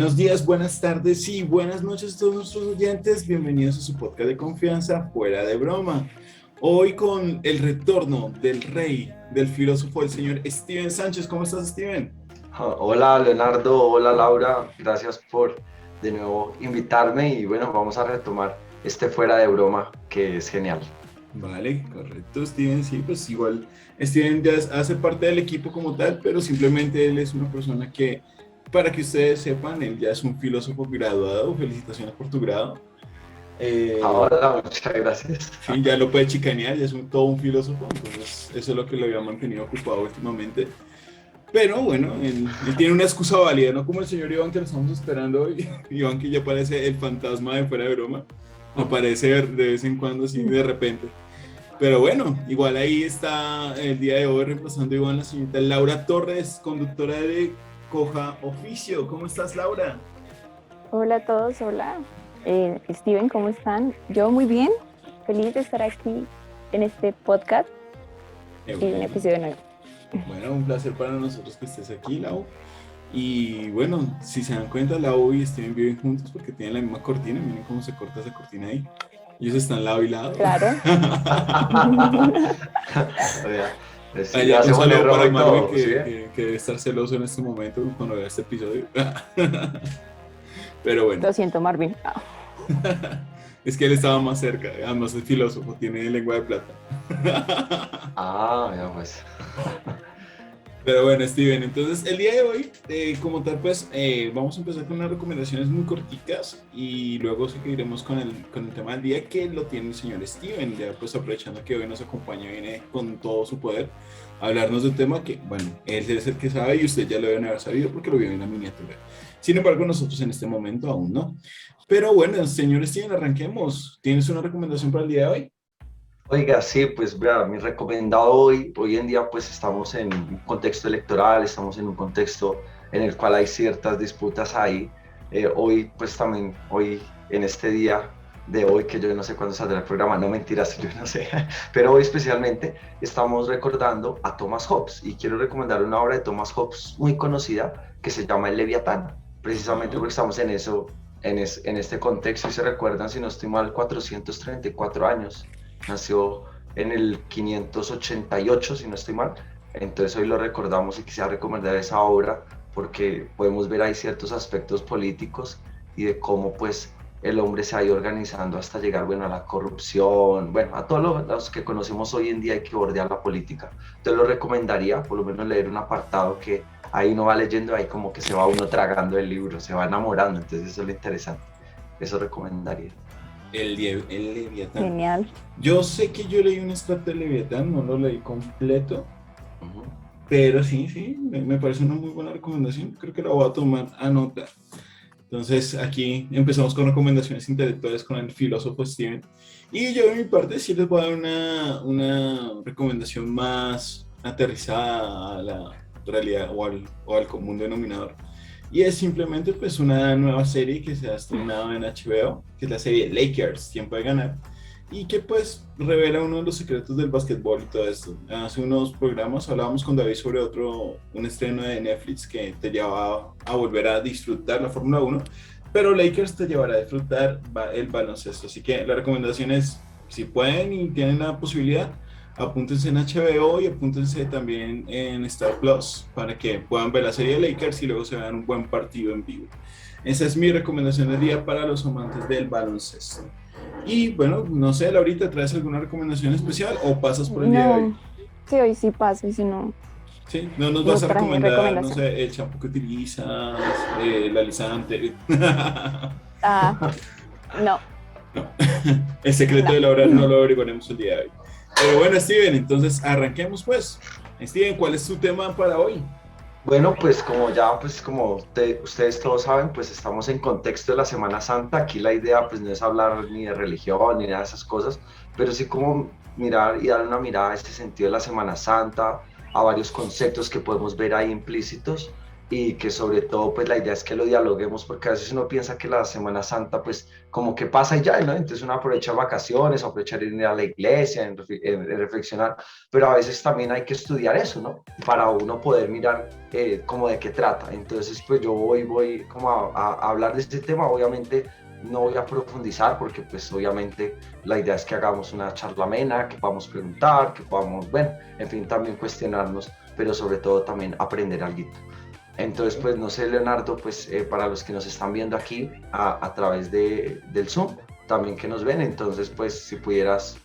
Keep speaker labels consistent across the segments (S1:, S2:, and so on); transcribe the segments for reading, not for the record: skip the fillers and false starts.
S1: Buenos días, buenas tardes y buenas noches a todos nuestros oyentes. Bienvenidos a su podcast de confianza, Fuera de Broma. Hoy con el retorno del rey, del filósofo, el señor Steven Sánchez. ¿Cómo estás, Steven?
S2: Hola Leonardo, hola Laura, gracias por de nuevo invitarme y bueno, vamos a retomar este fuera de broma que es genial.
S1: Vale, correcto, Steven. Sí, pues igual Steven ya hace parte del equipo como tal, pero simplemente él es una persona que, para que ustedes sepan, él ya es un filósofo graduado. Felicitaciones por tu grado. Eh,
S2: Hola, muchas gracias.
S1: Sí, ya lo puede chicanear, ya es todo un filósofo, entonces eso es lo que lo había mantenido ocupado últimamente. Pero bueno, él tiene una excusa válida, no como el señor Iván que lo estamos esperando hoy. Iván que ya parece el fantasma de Fuera de Broma, aparece de vez en cuando así de repente. Pero bueno, igual ahí está el día de hoy reemplazando a Iván la señorita Laura Torres, conductora de Coja Oficio. ¿Cómo estás, Laura?
S3: Hola a todos, hola. Steven, ¿cómo están? Yo muy bien, feliz de estar aquí en este podcast y un
S1: Bueno.
S3: episodio nuevo.
S1: Bueno, un placer para nosotros que estés aquí, Lau. Y bueno, si se dan cuenta, Lau y Steven viven juntos porque tienen la misma cortina. Miren cómo se corta esa cortina ahí. Ellos están lado y lado.
S3: Claro.
S2: Sí, ya
S1: Un
S2: se pone
S1: saludo para
S2: rojo y
S1: Marvin
S2: todo, ¿sí?
S1: que debe estar celoso en este momento cuando vea este episodio. Pero bueno,
S3: Lo siento, Marvin.
S1: es que él estaba más cerca. Además es filósofo, tiene lengua de plata.
S2: Ya pues.
S1: Pero bueno, Steven, entonces el día de hoy, como tal, pues vamos a empezar con unas recomendaciones muy corticas y luego seguiremos con el tema del día que lo tiene el señor Steven, ya pues aprovechando que hoy nos acompaña, viene con todo su poder a hablarnos de un tema que, bueno, él es el que sabe y usted ya lo deben haber sabido porque lo vio en la miniatura. Sin embargo, nosotros en este momento aún no. Pero bueno, señor Steven, arranquemos. ¿Tienes una recomendación para el día de hoy?
S2: Oiga, sí, pues vea, mi recomendado hoy en día pues estamos en un contexto electoral, estamos en un contexto en el cual hay ciertas disputas ahí. Hoy pues también, hoy en este día de hoy, que yo no sé cuándo saldrá el programa, no mentiras, yo no sé, pero hoy especialmente estamos recordando a Thomas Hobbes y quiero recomendar una obra de Thomas Hobbes muy conocida que se llama El Leviatán, precisamente
S1: Ajá.
S2: porque estamos en eso, en este contexto y se recuerdan, si no estoy mal, 434 años. Nació en el 588, si no estoy mal. Entonces hoy lo recordamos y quisiera recomendar esa obra porque podemos ver ahí ciertos aspectos políticos y de cómo pues el hombre se ha ido organizando hasta llegar, bueno, a la corrupción, bueno, a todos los que conocemos hoy en día y que bordean la política. Entonces lo recomendaría, por lo menos leer un apartado que ahí uno va leyendo, ahí como que se va uno tragando el libro, se va enamorando, entonces eso es lo interesante. Eso recomendaría.
S1: El Leviatán.
S3: Genial.
S1: Yo sé que yo leí un extracto de Leviatán, no lo leí completo,
S2: Uh-huh.
S1: pero sí, sí, me parece una muy buena recomendación. Creo que la voy a tomar a nota. Entonces, aquí empezamos con recomendaciones intelectuales con el filósofo Steven. Y yo, de mi parte, sí les voy a dar una recomendación más aterrizada a la realidad o al común denominador. Y es simplemente pues una nueva serie que se ha estrenado en HBO, que es la serie Lakers, Tiempo de Ganar, y que pues revela uno de los secretos del básquetbol y todo esto. Hace unos programas hablábamos con David sobre un estreno de Netflix que te lleva a volver a disfrutar la Fórmula 1, pero Lakers te llevará a disfrutar el baloncesto. Así que la recomendación es, si pueden y tienen la posibilidad, apúntense en HBO y apúntense también en Star Plus para que puedan ver la serie de Lakers y luego se vean un buen partido en vivo. Esa es mi recomendación del día para los amantes del baloncesto. Y bueno, no sé, Laurita, ¿traes alguna recomendación especial o pasas por el día de hoy?
S3: No, sí, hoy sí paso y si no,
S1: Sí, no nos
S3: no
S1: vas a
S3: traje
S1: recomendar, no
S3: recomendación.
S1: sé, el champú que utilizas, el alisante.
S3: Ah, no,
S1: No, el secreto
S3: no.
S1: de Laura no lo averiguaremos el día de hoy. Pero bueno, Steven, entonces arranquemos pues. Steven, ¿cuál es tu tema para hoy?
S2: Bueno, pues como ya, pues como ustedes todos saben, pues estamos en contexto de la Semana Santa. Aquí la idea pues no es hablar ni de religión ni nada de esas cosas, pero sí como mirar y dar una mirada a este sentido de la Semana Santa, a varios conceptos que podemos ver ahí implícitos. y que sobre todo pues la idea es que lo dialoguemos, porque a veces uno piensa que la Semana Santa pues como que pasa y ya, ¿no? Entonces uno aprovecha vacaciones, aprovecha ir a la iglesia, en reflexionar, pero a veces también hay que estudiar eso, ¿no? Para uno poder mirar como de qué trata. Entonces pues yo hoy voy como a hablar de este tema, obviamente no voy a profundizar porque pues obviamente la idea es que hagamos una charla amena, que podamos preguntar, que podamos, bueno, en fin, también cuestionarnos, pero sobre todo también aprender algo. Entonces, pues no sé, Leonardo, pues para los que nos están viendo aquí a través del Zoom, también que nos ven, entonces pues si pudieras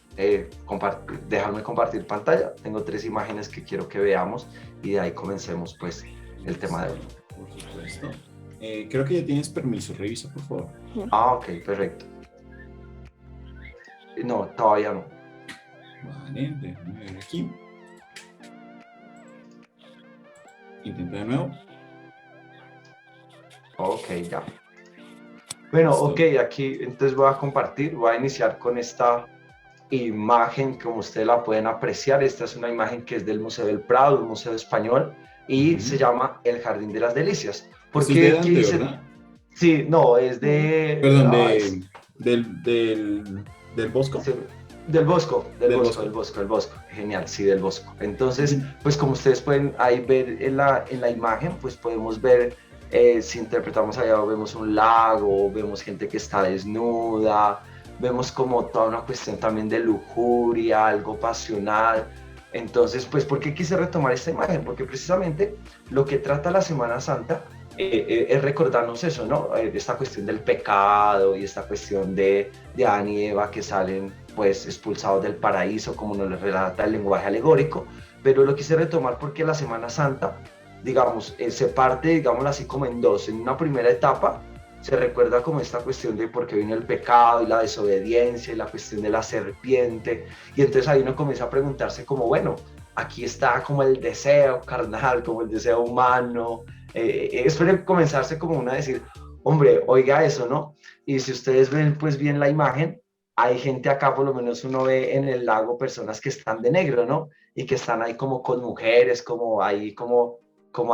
S2: dejarme compartir pantalla, tengo 3 imágenes que quiero que veamos y de ahí comencemos pues el tema de hoy.
S1: Por supuesto. Creo que ya tienes permiso, revisa por favor.
S2: Ah, ok, perfecto. No, todavía no.
S1: Vale, déjame ver aquí. Intenta de nuevo.
S2: Ok, ya. Bueno,
S1: Listo.
S2: ok, aquí entonces voy a compartir, voy a iniciar con esta imagen, como ustedes la pueden apreciar. Esta es una imagen que es del Museo del Prado, un museo español, y se llama El Jardín de las Delicias. ¿Por
S1: Esto es de
S2: qué
S1: Dante,
S2: dice?
S1: ¿verdad?
S2: Sí, no, es de...
S1: Perdón,
S2: Es,
S1: del Bosco.
S2: del Bosco, del
S1: Del
S2: Bosco,
S1: Bosco.
S2: del Bosco, del Bosco. Genial, sí, del Bosco. Entonces, pues como ustedes pueden ahí ver en la imagen, pues podemos ver, si interpretamos allá, vemos un lago, vemos gente que está desnuda, vemos como toda una cuestión también de lujuria, algo pasional. Entonces, pues, ¿por qué quise retomar esta imagen? Porque precisamente lo que trata la Semana Santa es recordarnos eso, ¿no? Esta cuestión del pecado y esta cuestión de Adán y Eva que salen pues expulsados del paraíso, como nos lo relata el lenguaje alegórico, pero lo quise retomar porque la Semana Santa, digamos, se parte, digámoslo así, como en dos. En una primera etapa se recuerda como esta cuestión de por qué vino el pecado y la desobediencia y la cuestión de la serpiente, y entonces ahí uno comienza a preguntarse como, aquí está como el deseo carnal, como el deseo humano, espero comenzarse como una a decir, hombre, oiga eso, ¿no? Y si ustedes ven pues bien la imagen, hay gente acá, por lo menos uno ve en el lago personas que están de negro, ¿no? Y que están ahí como con mujeres, como ahí como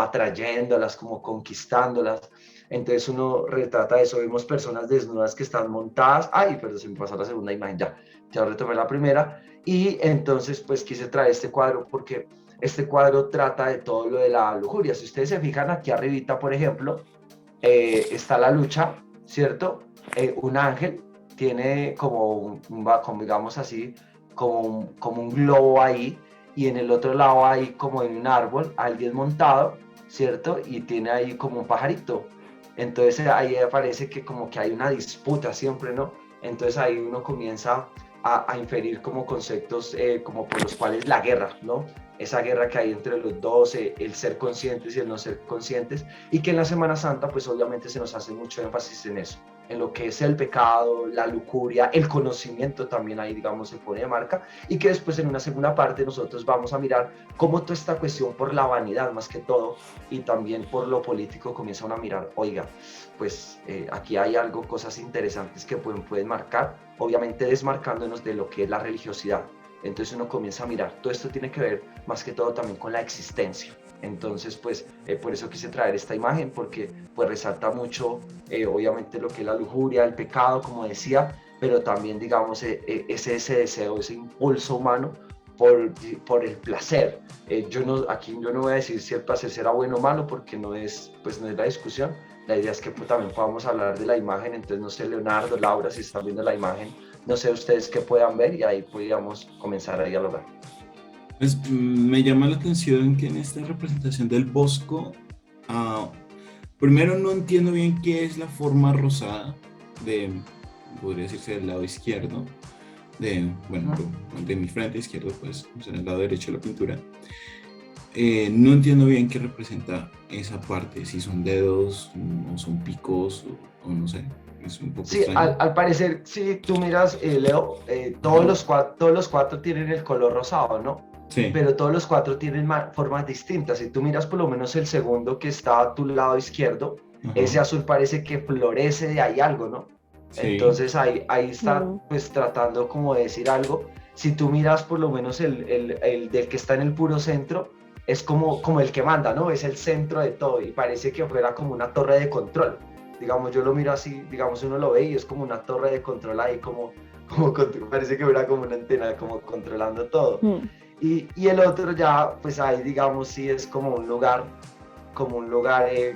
S2: atrayéndolas, como conquistándolas. Entonces uno retrata eso, vemos personas desnudas que están montadas, ay, pero se me pasó la segunda imagen, ya retomé la primera, y entonces pues quise traer este cuadro porque este cuadro trata de todo lo de la lujuria. Si ustedes se fijan aquí arribita, por ejemplo, está la lucha, ¿cierto? Un ángel tiene como digamos así, como un globo ahí, y en el otro lado hay como en un árbol alguien montado, ¿cierto? Y tiene ahí como un pajarito. Entonces ahí aparece que como que hay una disputa siempre, ¿no? Entonces ahí uno comienza a inferir como conceptos como por los cuales la guerra, ¿no? Esa guerra que hay entre los dos, el ser conscientes y el no ser conscientes, y que en la Semana Santa pues obviamente se nos hace mucho énfasis en eso, en lo que es el pecado, la lujuria, el conocimiento también ahí digamos se pone de marca, y que después en una segunda parte nosotros vamos a mirar cómo toda esta cuestión por la vanidad más que todo y también por lo político comienza uno a mirar, oiga, pues aquí hay algo, cosas interesantes que pueden marcar, obviamente desmarcándonos de lo que es la religiosidad. Entonces uno comienza a mirar, todo esto tiene que ver más que todo también con la existencia. Entonces, pues, por eso quise traer esta imagen, porque pues resalta mucho, obviamente, lo que es la lujuria, el pecado, como decía, pero también, digamos, ese deseo, ese impulso humano por el placer. Aquí yo no voy a decir si el placer será bueno o malo, porque no es la discusión. La idea es que pues, también podamos hablar de la imagen. Entonces, no sé, Leonardo, Laura, si están viendo la imagen, no sé ustedes qué puedan ver y ahí podríamos comenzar a dialogar.
S1: Pues me llama la atención que en esta representación del Bosco, primero no entiendo bien qué es la forma rosada podría decirse del lado izquierdo, de mi frente izquierdo, pues, o sea, el lado derecho de la pintura. No entiendo bien qué representa esa parte, si son dedos o son picos o no sé, es un poco
S2: Sí,
S1: extraño.
S2: al parecer, si tú miras, Leo, todos los cuatro tienen el color rosado, ¿no?
S1: Sí.
S2: Pero todos los cuatro tienen formas distintas. Si tú miras por lo menos el segundo que está a tu lado izquierdo,
S1: Ajá.
S2: ese azul parece que florece de ahí algo, ¿no?
S1: Sí.
S2: Entonces ahí está pues tratando como de decir algo. Si tú miras por lo menos el del que está en el puro centro, es como el que manda, ¿no? Es el centro de todo y parece que fuera como una torre de control. Digamos, yo lo miro así, digamos, uno lo ve y es como una torre de control ahí, parece que fuera como una antena, como controlando todo.
S3: Mm.
S2: Y el otro ya, pues ahí, digamos, sí es como un lugar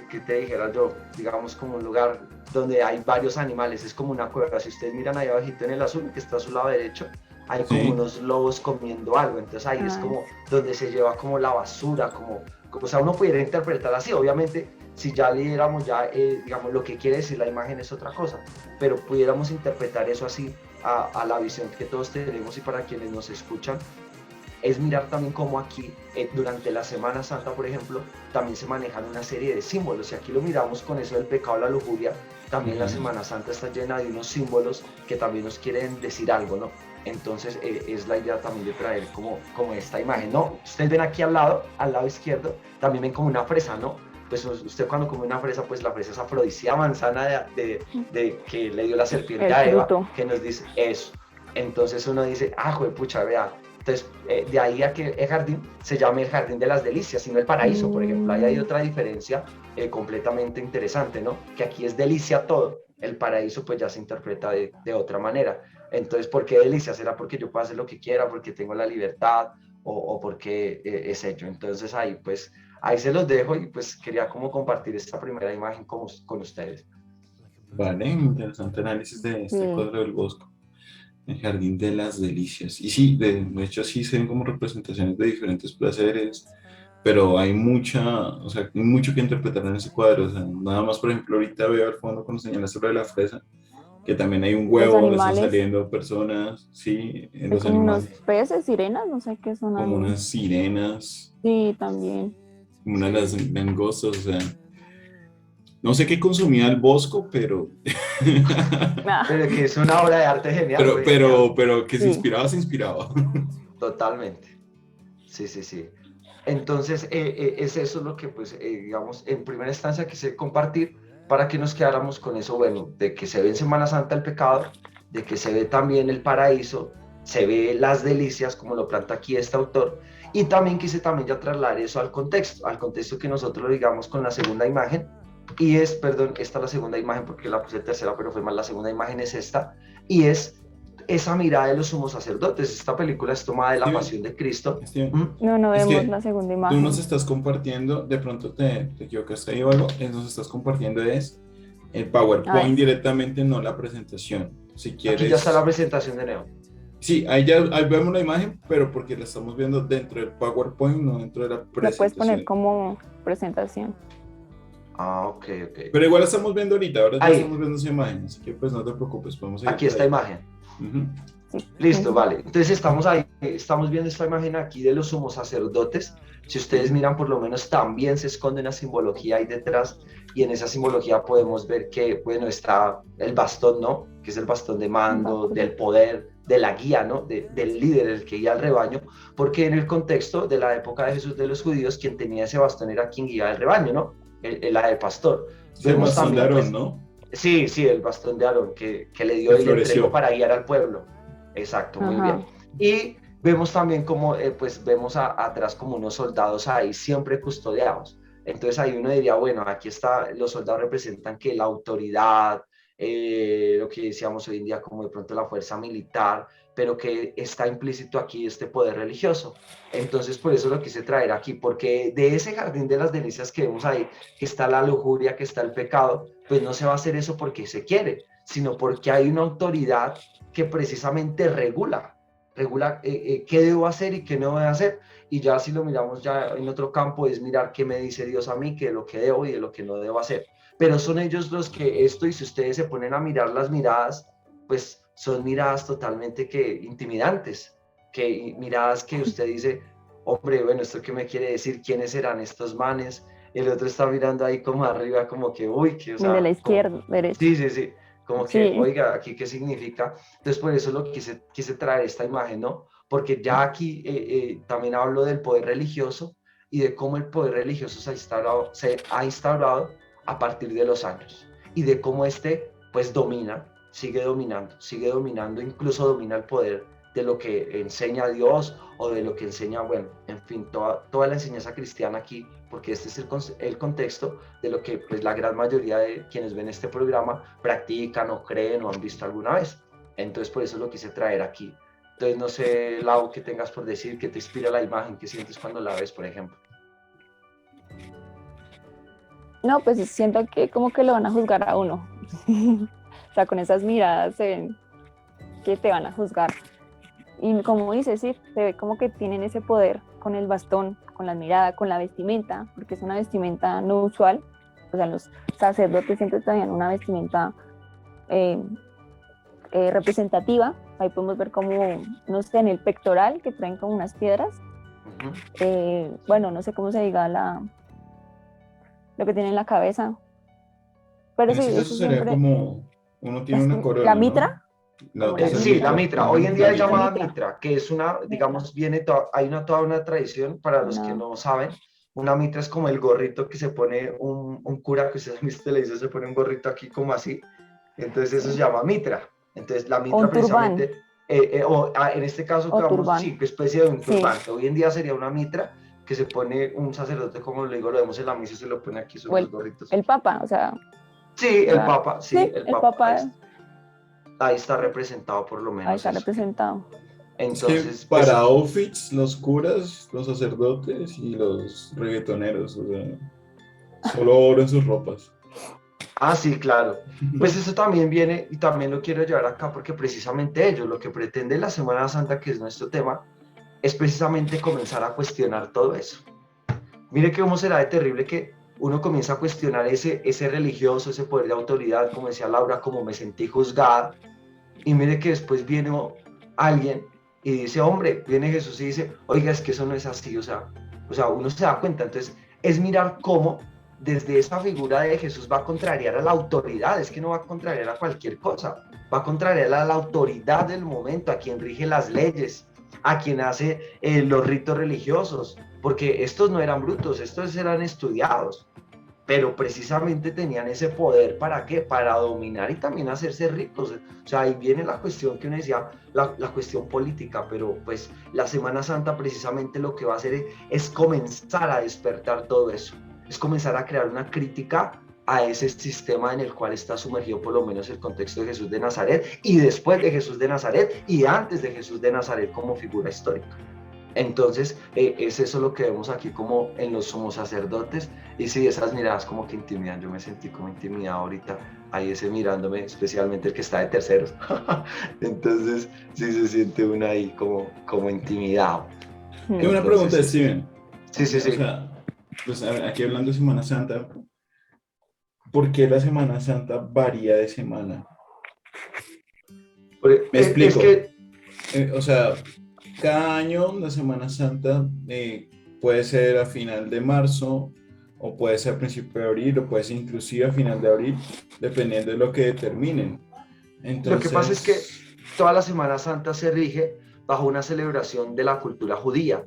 S2: que te dijera yo, digamos, como un lugar donde hay varios animales, es como una cueva. Si ustedes miran ahí abajito en el azul, que está a su lado derecho, hay como
S1: Sí.
S2: unos lobos comiendo algo, entonces ahí es como donde se lleva como la basura, o sea, uno pudiera interpretar así, obviamente, si ya leyéramos ya, digamos, lo que quiere decir la imagen es otra cosa, pero pudiéramos interpretar eso así a la visión que todos tenemos y para quienes nos escuchan, es mirar también cómo aquí, durante la Semana Santa, por ejemplo, también se manejan una serie de símbolos. Y aquí lo miramos con eso del pecado, la lujuria. También la Semana Santa está llena de unos símbolos que también nos quieren decir algo, ¿no? Entonces, es la idea también de traer como esta imagen, ¿no? Ustedes ven aquí al lado izquierdo, también ven como una fresa, ¿no? Pues usted cuando come una fresa, pues la fresa es afrodisíaca, manzana de que le dio la serpiente a Eva, que nos dice eso. Entonces uno dice, juepucha, vea. Entonces, de ahí a que el jardín se llame el jardín de las delicias, sino el paraíso, por ejemplo. Ahí hay otra diferencia completamente interesante, ¿no? Que aquí es delicia todo. El paraíso pues ya se interpreta de otra manera. Entonces, ¿por qué delicia? ¿Será porque yo puedo hacer lo que quiera, porque tengo la libertad o porque es hecho? Entonces ahí pues, ahí se los dejo y pues quería como compartir esta primera imagen con ustedes.
S1: Vale, interesante análisis de este cuadro del Bosco. El Jardín de las Delicias. Y sí, de hecho sí se ven como representaciones de diferentes placeres, pero hay o sea, hay mucho que interpretar en ese cuadro. O sea, nada más, por ejemplo, ahorita veo al fondo cuando señalas sobre la fresa, que también hay un huevo donde están saliendo personas, sí, en los
S3: como
S1: animales.
S3: unos peces, sirenas, no sé qué son.
S1: Como unas sirenas.
S3: Sí, también.
S1: Como una de las langostas, o sea. No sé qué consumía el Bosco, pero...
S2: Pero que es una obra de arte genial.
S1: pero que se inspiraba, se inspiraba.
S2: Totalmente. Sí, sí, sí. Entonces, es eso lo que, pues, digamos, en primera instancia quise compartir para que nos quedáramos con eso, bueno, de que se ve en Semana Santa el pecado, de que se ve también el paraíso, se ve las delicias, como lo planta aquí este autor, y también quise también ya trasladar eso al contexto que nosotros lo digamos con la segunda imagen, y es, perdón, esta es la segunda imagen porque la puse tercera, pero fue mal, la segunda imagen es esta, y es esa mirada de los sumos sacerdotes. Esta película es tomada de la Pasión de Cristo.
S3: No vemos la segunda imagen.
S1: Tú nos estás compartiendo, de pronto te equivocaste ahí o algo, nos estás compartiendo es el PowerPoint directamente, no la presentación. Si quieres...
S2: Aquí ya está la presentación de Neo.
S1: Sí, ahí vemos la imagen, pero porque la estamos viendo dentro del PowerPoint, no dentro de la presentación.
S3: La puedes poner como presentación.
S2: Ok.
S1: Pero igual la estamos viendo ahorita, ahora ya estamos viendo esa imagen, así que pues no te preocupes, podemos ir.
S2: Aquí está imagen. Sí. Listo, vale. Entonces estamos viendo esta imagen aquí de los sumos sacerdotes. Si ustedes miran, por lo menos también se esconde una simbología ahí detrás, y en esa simbología podemos ver que, bueno, está el bastón, ¿no? Que es el bastón de mando, del poder, de la guía, ¿no? Del líder, el que guía al rebaño, porque en el contexto de la época de Jesús de los judíos, quien tenía ese bastón era quien guiaba el rebaño, ¿no? La del pastor.
S1: Sí, el bastón también, de Aarón, pues, ¿no?
S2: Sí, el bastón de Aarón que le dio y le entregó para guiar al pueblo. Exacto, muy bien. Y vemos también como, pues vemos atrás como unos soldados ahí siempre custodiados. Entonces ahí uno diría, bueno, aquí está, los soldados representan que la autoridad, lo que decíamos hoy en día como de pronto la fuerza militar, pero que está implícito aquí este poder religioso. Entonces por eso lo quise traer aquí, porque de ese jardín de las delicias que vemos ahí, que está la lujuria, que está el pecado, pues no se va a hacer eso porque se quiere, sino porque hay una autoridad que precisamente regula qué debo hacer y qué no debo hacer. Y ya si lo miramos ya en otro campo es mirar qué me dice Dios a mí, qué es lo que debo y de lo que no debo hacer. Pero son ellos los que y si ustedes se ponen a mirar las miradas, pues son miradas totalmente intimidantes, miradas que usted dice, hombre, bueno, ¿esto qué me quiere decir? ¿Quiénes serán estos manes? El otro está mirando ahí como arriba, como que, uy, que, o sea,
S3: de la izquierda, derecha.
S2: Sí. Como que, oiga, ¿aquí qué significa? Entonces, por eso lo quise traer esta imagen, ¿no? Porque ya aquí también hablo del poder religioso y de cómo el poder religioso se ha instaurado a partir de los años y de cómo pues sigue dominando, incluso domina el poder de lo que enseña Dios o de lo que enseña, bueno, en fin, toda la enseñanza cristiana aquí, porque este es el contexto de lo que pues la gran mayoría de quienes ven este programa practican o creen o han visto alguna vez. Entonces por eso lo quise traer aquí. Entonces no sé, Lau, qué tengas por decir, qué te inspira la imagen, qué sientes cuando la ves, por ejemplo.
S3: No, pues siento que como que lo van a juzgar a uno. O sea, con esas miradas se ven que te van a juzgar. Y como dices, sí, se ve como que tienen ese poder con el bastón, con la mirada, con la vestimenta, porque es una vestimenta no usual. O sea, los sacerdotes siempre traían una vestimenta eh, representativa. Ahí podemos ver como, no sé, en el pectoral, que traen como unas piedras. Bueno, no sé cómo se diga lo que tiene en la cabeza. Pero
S1: En
S3: sí,
S1: ese caso
S3: eso
S1: sería
S3: siempre.
S1: como, uno tiene una corona,
S3: La
S1: ¿no?
S3: mitra,
S1: No,
S3: como la
S1: esa es
S2: Sí, la
S3: mitra.
S2: mitra. Hoy en día es
S1: La
S2: llamada
S3: mitra.
S2: mitra, que es una,
S3: Mitra.
S2: digamos, hay toda una tradición para los que
S3: No,
S2: no saben. Una mitra es como el gorrito que se pone un cura que usted viste le dice, se pone un gorrito aquí como así. Entonces eso se
S3: sí.
S2: llama mitra. Entonces la
S3: O
S2: mitra
S3: un turbán,
S2: precisamente, en este caso,
S3: o
S2: digamos,
S3: turbán.
S2: sí, especie de un
S3: Sí,
S2: turbante. Hoy en día sería una mitra que se pone un sacerdote, como le digo, lo vemos en la misa, se lo pone aquí sus
S3: o
S2: dos gorritos.
S3: el papa,
S2: Sí,
S3: o
S2: el
S3: sea,
S2: papa, sí,
S3: sí,
S2: el
S3: el
S2: papa.
S3: papa
S2: Ahí está representado por lo
S3: ahí
S2: menos
S3: está
S2: eso.
S3: representado.
S1: Es que
S2: Entonces,
S1: para
S2: pues,
S1: outfits, los curas, los sacerdotes y los reggaetoneros, o sea, solo oro en sus ropas.
S2: sí, claro. Pues eso también viene y también lo quiero llevar acá porque precisamente ellos, lo que pretende la Semana Santa, que es nuestro tema, es precisamente comenzar a cuestionar todo eso. Mire que cómo será de terrible que uno comienza a cuestionar ese religioso, ese poder de autoridad, como decía Laura, como me sentí juzgada, y mire que después viene alguien y dice, hombre, viene Jesús y dice, oiga, es que eso no es así, o sea, uno se da cuenta. Entonces es mirar cómo desde esa figura de Jesús va a contrariar a la autoridad. Es que no va a contrariar a cualquier cosa, va a contrariar a la autoridad del momento, a quien rige las leyes, a quien hace los ritos religiosos, porque estos no eran brutos, estos eran estudiados, pero precisamente tenían ese poder. ¿Para qué? Para dominar y también hacerse ricos. O sea, ahí viene la cuestión que uno decía, la cuestión política, pero pues la Semana Santa precisamente lo que va a hacer es comenzar a despertar todo eso, es comenzar a crear una crítica a ese sistema en el cual está sumergido por lo menos el contexto de Jesús de Nazaret y después de Jesús de Nazaret y antes de Jesús de Nazaret como figura histórica. Entonces, es eso lo que vemos aquí como en los sumos sacerdotes. Y sí, esas miradas como que intimidan. Yo me sentí como intimidado ahorita, ahí ese mirándome, especialmente el que está de terceros. Entonces, sí se siente uno ahí como intimidado.
S1: Tengo una pregunta,
S2: Entonces,
S1: Steven. O
S2: sí.
S1: sea, pues aquí hablando de Semana Santa, ¿por qué la Semana Santa varía de semana? Me
S2: Es
S1: explico.
S2: que
S1: O sea, cada año la Semana Santa puede ser a final de marzo, o puede ser a principio de abril, o puede ser inclusive a final de abril, dependiendo de lo que determinen.
S2: lo que pasa es que
S1: Entonces,
S2: toda la Semana Santa se rige bajo una celebración de la cultura judía.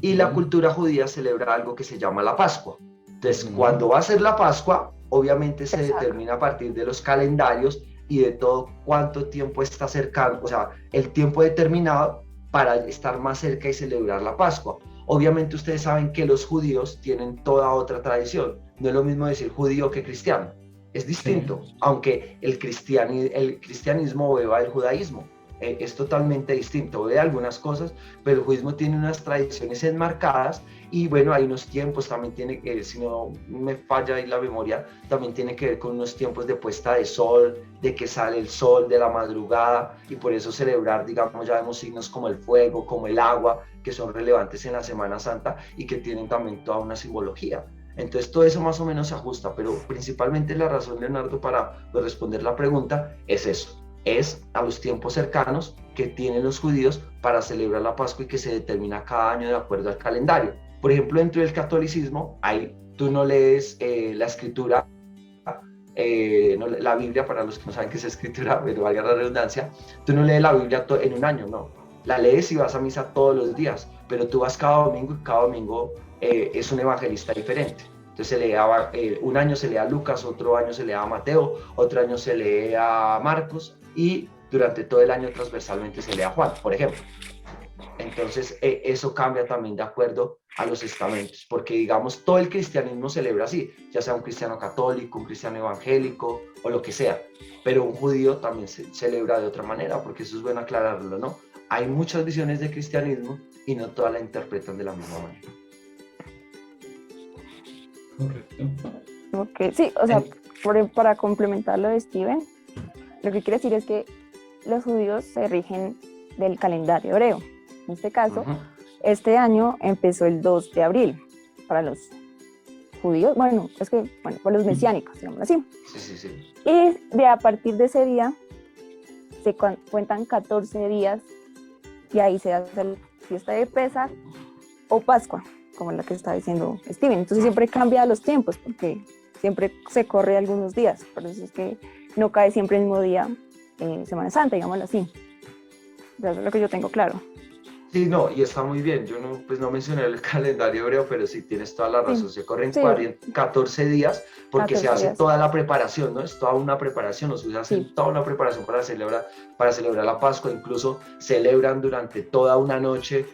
S2: Y la
S1: ujú,
S2: cultura judía celebra algo que se llama la Pascua. Entonces,
S1: ujú,
S2: cuando va a ser la Pascua, obviamente se
S3: Exacto.
S2: determina a partir de los calendarios y de todo cuánto tiempo está cercano, o sea, el tiempo determinado para estar más cerca y celebrar la Pascua. Obviamente ustedes saben que los judíos tienen toda otra tradición. No es lo mismo decir judío que cristiano. Es
S1: sí,
S2: distinto, aunque el cristianismo beba el judaísmo. Es totalmente distinto, ve algunas cosas, pero el judaísmo tiene unas tradiciones enmarcadas y bueno, hay unos tiempos, también tiene que, si no me falla ahí la memoria, también tiene que ver con unos tiempos de puesta de sol, de que sale el sol, de la madrugada, y por eso celebrar, digamos, ya vemos signos como el fuego, como el agua, que son relevantes en la Semana Santa y que tienen también toda una simbología. Entonces todo eso más o menos se ajusta, pero principalmente la razón, Leonardo, para responder la pregunta es eso, es a los tiempos cercanos que tienen los judíos para celebrar la Pascua y que se determina cada año de acuerdo al calendario. Por ejemplo, dentro del catolicismo, ahí tú no lees la escritura, no, la Biblia, para los que no saben qué es escritura, pero valga la redundancia, tú no lees la Biblia en un año, no. La lees y vas a misa todos los días, pero tú vas cada domingo y cada domingo es un evangelista diferente. Entonces se lee un año se lee a Lucas, otro año se lee a Mateo, otro año se lee a Marcos y durante todo el año transversalmente se lea Juan, por ejemplo. Entonces, eso cambia también de acuerdo a los estamentos, porque digamos, todo el cristianismo celebra así, ya sea un cristiano católico, un cristiano evangélico o lo que sea, pero un judío también se celebra de otra manera, porque eso es bueno aclararlo, ¿no? Hay muchas visiones de cristianismo y no todas la interpretan de la misma manera.
S1: Correcto.
S3: Ok, sí, o sea, para complementar lo de Steven, lo que quiere decir es que los judíos se rigen del calendario hebreo. En este caso, este año empezó el 2 de abril para los judíos, bueno, para los mesiánicos, digamos así.
S2: Sí.
S3: Y a partir de ese día se cuentan 14 días y ahí se hace la fiesta de Pesach o Pascua, como la que está diciendo Steven. Entonces siempre cambia los tiempos porque siempre se corre algunos días, por eso es que no cae siempre el mismo día Semana Santa, digámoslo así. Eso es lo que yo tengo claro.
S2: Sí, no, y está muy bien. Yo no mencioné el calendario hebreo, pero sí tienes toda la razón. Se corren 14 días porque
S3: 14
S2: se hace
S3: días.
S2: toda la preparación, ¿no? Es toda una preparación. Los judíos hacen toda una preparación para celebrar la Pascua. Incluso celebran durante toda una noche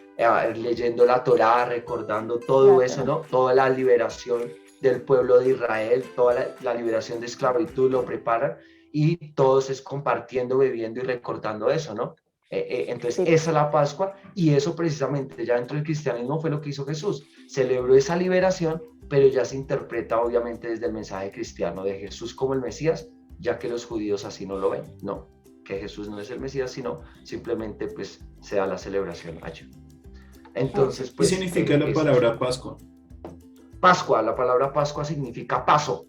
S2: leyendo la Torá, recordando todo eso, ¿no? Toda la liberación del pueblo de Israel, toda la liberación de esclavitud, lo preparan y todos es compartiendo, bebiendo y recordando eso, ¿no? Entonces esa es la Pascua y eso precisamente ya dentro del cristianismo fue lo que hizo Jesús. Celebró esa liberación, pero ya se interpreta obviamente desde el mensaje cristiano de Jesús como el Mesías, ya que los judíos así no lo ven, no, que Jesús no es el Mesías, sino simplemente pues se da la celebración allí. Entonces, pues,
S1: ¿Qué significa la palabra Pascua?
S2: Pascua, la palabra Pascua significa paso,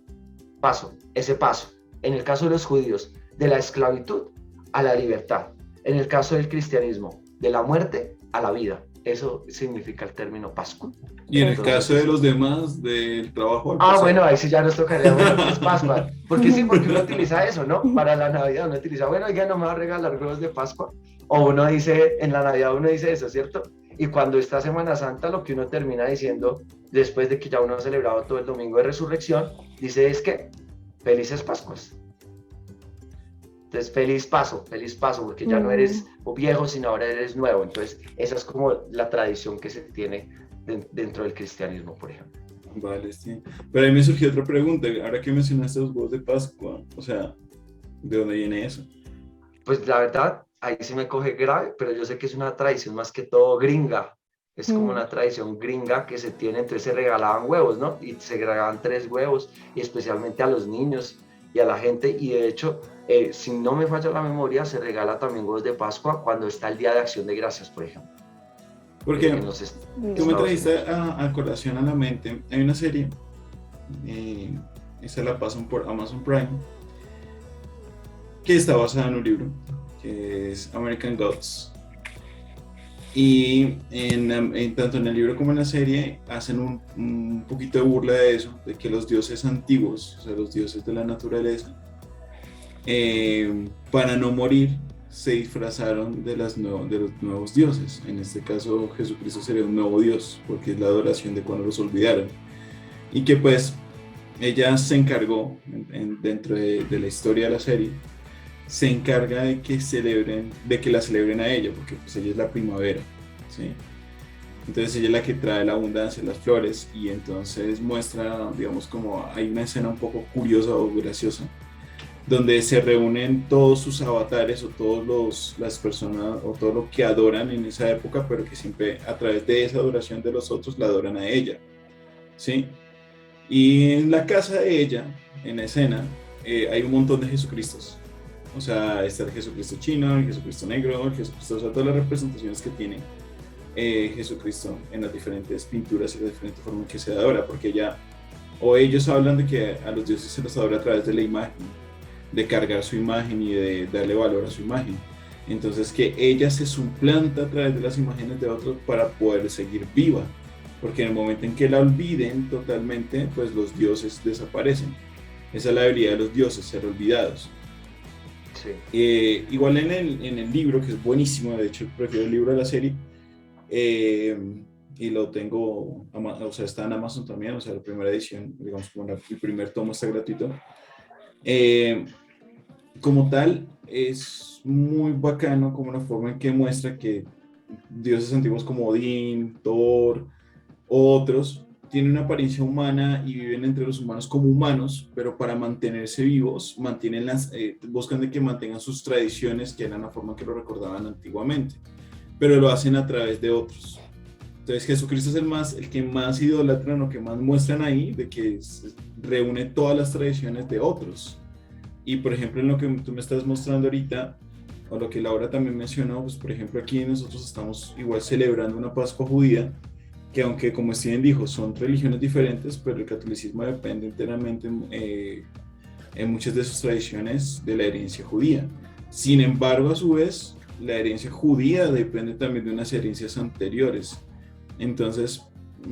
S2: ese paso. En el caso de los judíos, de la esclavitud a la libertad. En el caso del cristianismo, de la muerte a la vida. Eso significa el término Pascua.
S1: Y en el caso de los demás, del trabajo al
S2: pasar. Bueno, ahí sí ya nos tocaría, bueno, ¿qué es Pascua? Porque sí, porque uno utiliza eso, ¿no? Para la Navidad uno utiliza, bueno, oiga, no me va a regalar huevos de Pascua. O uno dice, en la Navidad uno dice eso, ¿cierto? Y cuando está Semana Santa, lo que uno termina diciendo, después de que ya uno ha celebrado todo el domingo de resurrección, dice es que, felices Pascuas. Entonces, feliz paso, porque ya no eres viejo, sino ahora eres nuevo. Entonces, esa es como la tradición que se tiene dentro del cristianismo, por ejemplo.
S1: Vale, sí. Pero ahí me surgió otra pregunta. Ahora que mencionaste los huevos de Pascua, o sea, ¿de dónde viene eso?
S2: Pues la verdad, ahí sí me coge grave, pero yo sé que es una tradición más que todo gringa. Es como una tradición gringa que se tiene, entonces se regalaban huevos, ¿no? Y se regalaban 3 huevos, y especialmente a los niños y a la gente, y de hecho, si no me falla la memoria, se regala también huevos de Pascua cuando está el Día de Acción de Gracias, por ejemplo.
S1: Porque tú me trajiste a colación a la mente, hay una serie, esa la pasan por Amazon Prime, que está basada en un libro, que es American Gods. Y tanto en el libro como en la serie hacen un poquito de burla de eso, de que los dioses antiguos, o sea, los dioses de la naturaleza, para no morir, se disfrazaron de los nuevos dioses. En este caso, Jesucristo sería un nuevo dios, porque es la adoración de cuando los olvidaron. Y que pues ella se encargó, dentro de la historia de la serie, se encarga de que la celebren a ella, porque pues ella es la primavera, ¿sí? Entonces ella es la que trae la abundancia, las flores, y entonces muestra, digamos, como hay una escena un poco curiosa o graciosa, donde se reúnen todos sus avatares o todas las personas o todo lo que adoran en esa época, pero que siempre a través de esa adoración de los otros la adoran a ella, ¿sí? Y en la casa de ella, en la escena, hay un montón de Jesucristos. O sea, está el Jesucristo chino, el Jesucristo negro, el Jesucristo, o sea, todas las representaciones que tiene Jesucristo en las diferentes pinturas y las diferentes formas que se adora, porque ellos hablan de que a los dioses se los adora a través de la imagen, de cargar su imagen y de darle valor a su imagen. Entonces que ella se suplanta a través de las imágenes de otros para poder seguir viva, porque en el momento en que la olviden totalmente, pues los dioses desaparecen. Esa es la habilidad de los dioses, ser olvidados. Sí. Igual en el libro, que es buenísimo, de hecho prefiero el libro de la serie, y lo tengo, o sea, está en Amazon también, o sea, la primera edición, digamos, como el primer tomo está gratuito. Como tal, es muy bacano como la forma en que muestra que dioses antiguos como Odín, Thor, otros tienen una apariencia humana y viven entre los humanos como humanos, pero para mantenerse vivos, buscan de que mantengan sus tradiciones, que eran la forma que lo recordaban antiguamente, pero lo hacen a través de otros. Entonces Jesucristo es el que más idolatran o que más muestran ahí, de que reúne todas las tradiciones de otros. Y por ejemplo, en lo que tú me estás mostrando ahorita, o lo que Laura también mencionó, pues por ejemplo aquí nosotros estamos igual celebrando una Pascua judía, que aunque como Steven dijo, son religiones diferentes, pero el catolicismo depende enteramente en muchas de sus tradiciones de la herencia judía. Sin embargo, a su vez, la herencia judía depende también de unas herencias anteriores. Entonces,